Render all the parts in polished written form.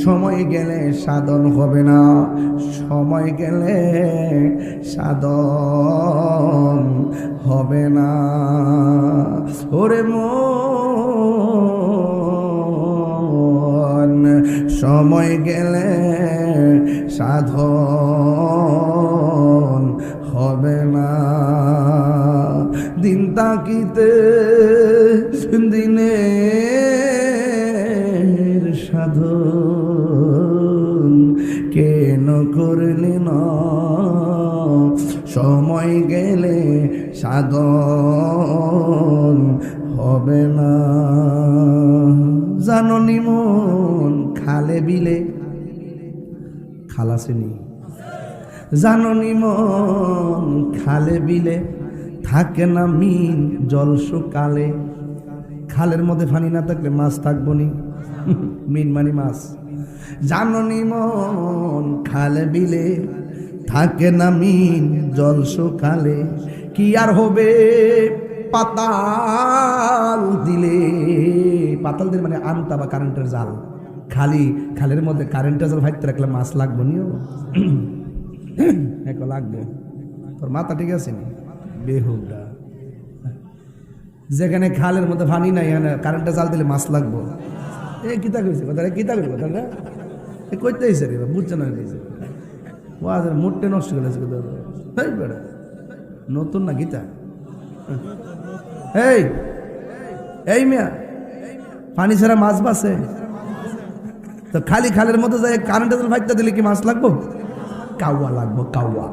সময় গেলে সাধন হবে না, সময় গেলে সাধন হবে না। ওরে মন, সময় গেলে সাধন হবে না। দিন তাকিতে দিনের সাধন কেন করলি না, সময় গেলে সাধন হবে না। জাননি মন খালে বিলে, খালাসিনি জাননি মন খালে বিলে থাকে না মিন জল শুকালে। খালের মধ্যে পানি না থাকলে মাছ থাকবো নি, মিন মানে মাছ। জাননি মন খালে বিলে থাকে না মিন জল শুকালে, কি আর হবে পাতাল দিলে। পাতাল দিলে মানে আনতা বা কারেন্টের জাল। খালের মধ্যে কারেন্টের জাল ভাইতে রাখলে মাছ লাগবো নিও, এক লাগবে। তোর মাথা ঠিক আছে নি বেহুদা? যেখানে খালের মধ্যে পানি নাই কারেন্টের জাল দিলে মাছ লাগবো। এ কিতা কইছে কথা, কিতা কইল কথাটা কইতে আইছে রে, বুঝছে না ওয়াজের মোটে নষ্ট করে আছে কথা। এই বেড়া নতুন না গীতা। এই এই মিয়া পানি ছাড়া মাছ বাসে তো খালের মধ্যে যায় কারেন্টের জাল ভাইতে দিলে কি মাছ লাগবো? কাওয়া লাগবো, কাওয়া।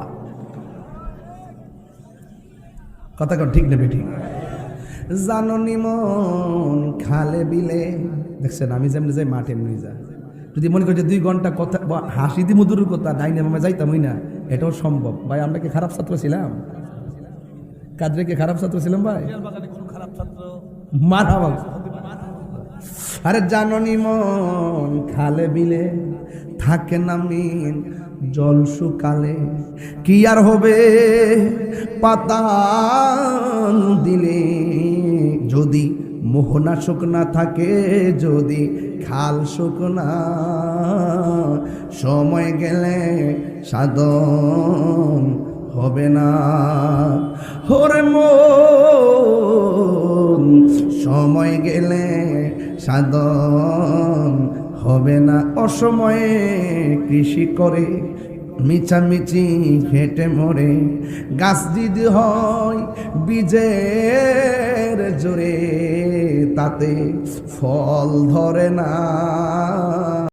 কথা কন ঠিক নেবে ঠিক। জাননি মন খালে বিলে, দেখছেন আমি যেমনি যাই মাঠে এমনি যা। যদি মনে করি যে 2 ঘন্টা কথা হাসি দি মধুর কথা ডাইনে মামা যাইতামই না, এটাও সম্ভব। ভাই আমরা কি খারাপ ছাত্র ছিলাম? কাদরে কি খারাপ ছাত্র ছিলাম ভাই? মারা বাবা। আরে জাননি মন খালে বিলে থাকে না মিন জল শুকালে, কি আর হবে পাতাল দিলে। যদি মোহনা শুকনা থাকে, যদি খাল শুকনা, সময় গেলে সাধন হবে না। ওরে মন, সময় গেলে সাধন হবে না। অসময়ে কৃষি করে মিছামিছি হেঁটে মরে, গাছ যদি হয় বীজের জোরে, তাতে ফল ধরে না।